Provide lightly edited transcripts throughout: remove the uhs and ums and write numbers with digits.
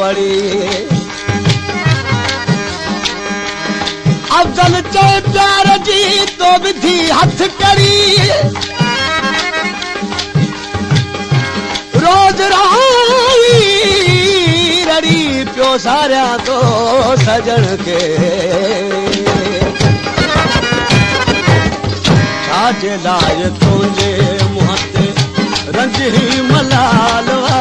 वड़ी अफजल चए प्यार जी तो विधि हथ करी रोज रही रड़ी पियो सारिया तो सजन के छाजे लाज तुंहिंजे मुंहं ते रंज ही मलालवा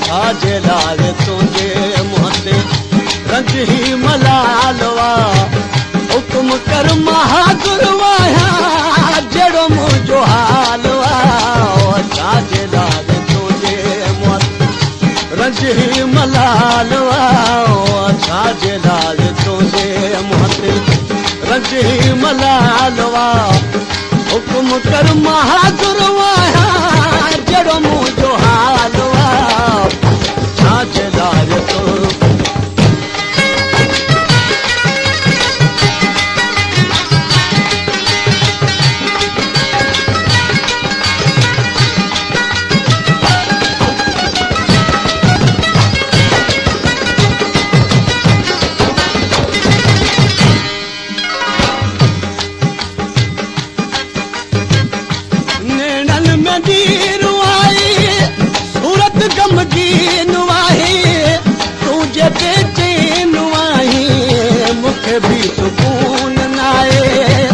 छाजे लाज तुंहिंजे मुंहं ते रंज ही मलालवा हुकुम कर महागुर वाया जहिड़ो मुंहिंजो हालवा छाजे लाज तुंहिंजे मुंहं रंज ही मलालवा छाजे लाज तुंहिंजे मुंहं ते रंज ही मलालवा हुकुम कर महागुर वाया जहिड़ो मुंहिंजो हालवा छाजे लाज तो भी सुकून नाए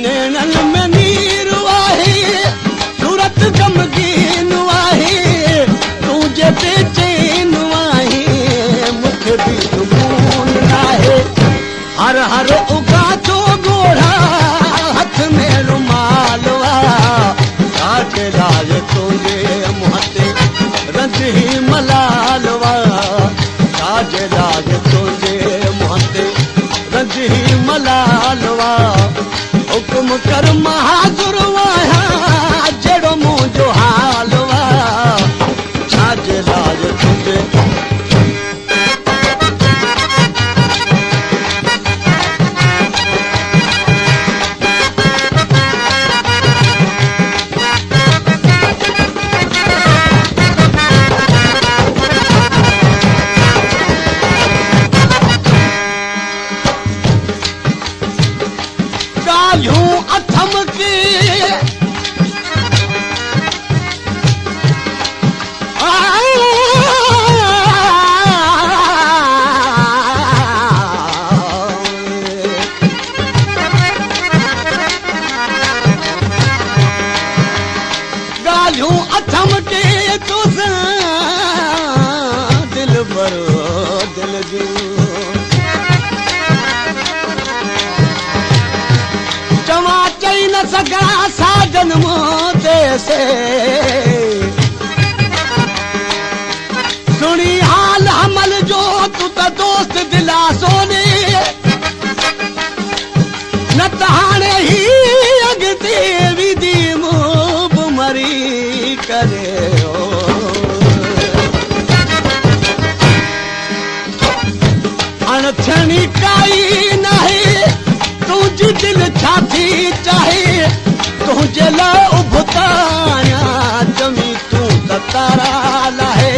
नैनन में नीर आहे सूरत गमगीन आहे तुझे बेचैन आहे मूंखे भी सुकून नाए हर हर उगा जो गोढ़ा हाथ में रुमालवा छाजे लाज तुंहिंजे मुंहं ते रंज ही मलालवा छाजे लाज तुंहिंजे मुंहं ते रंज ही मलालवा हुकुम कर महागुर वाया जहिड़ो मुंहिंजो हालवा छाजे लाज तुंहिंजे अथम के गालियूं अथम के तुसां दिल भरो दिल जूं न सगा साजन मोते से सुनी हाल हमल जो तू त दोस्त दिला सोने न तहाणे ही अगते विधि मुंह मरी करे अणछणी काई नहीं तुझी दिल छाती चाहे तुझे ला उभताया जमी तू तारा लाहे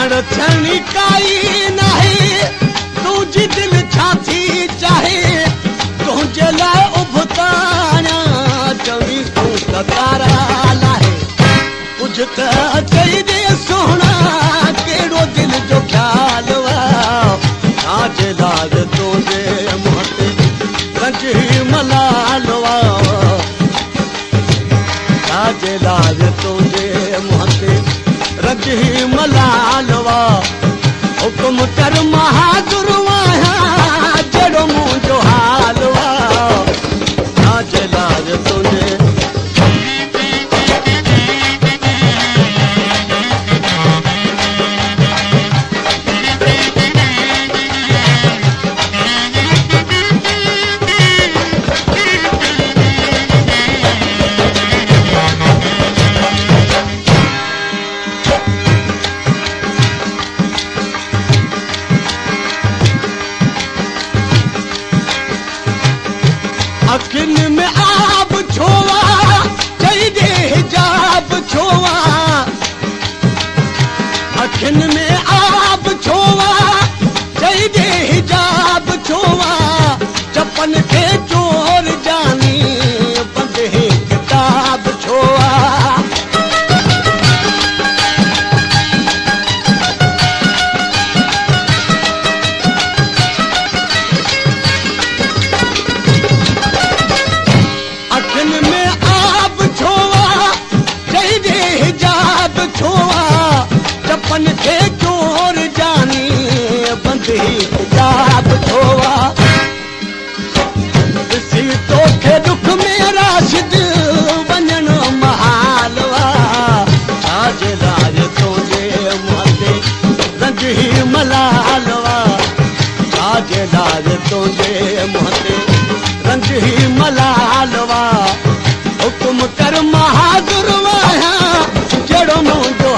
अणछणी काई नहीं तुझी दिल छाती चाहे तुझे ला उभताया जमी तू तारा लाहे कुछ त चई दे सोना केड़ो दिल जो ख्याल वा छाजे लाज तुंहिंजे मुंहं ते रंज ही मलालवा छाजे लाज तुंहिंजे मुंहं ते रंज ही मलालवा हुकुम कर महागुर वाया जहिड़ो मुंहिंजो हालवा छाजे लाज तुंहिंजे जेदार तुझे मोहते रंग ही मलालवा हुकुम कर महादुर वाया जड़ो मुझो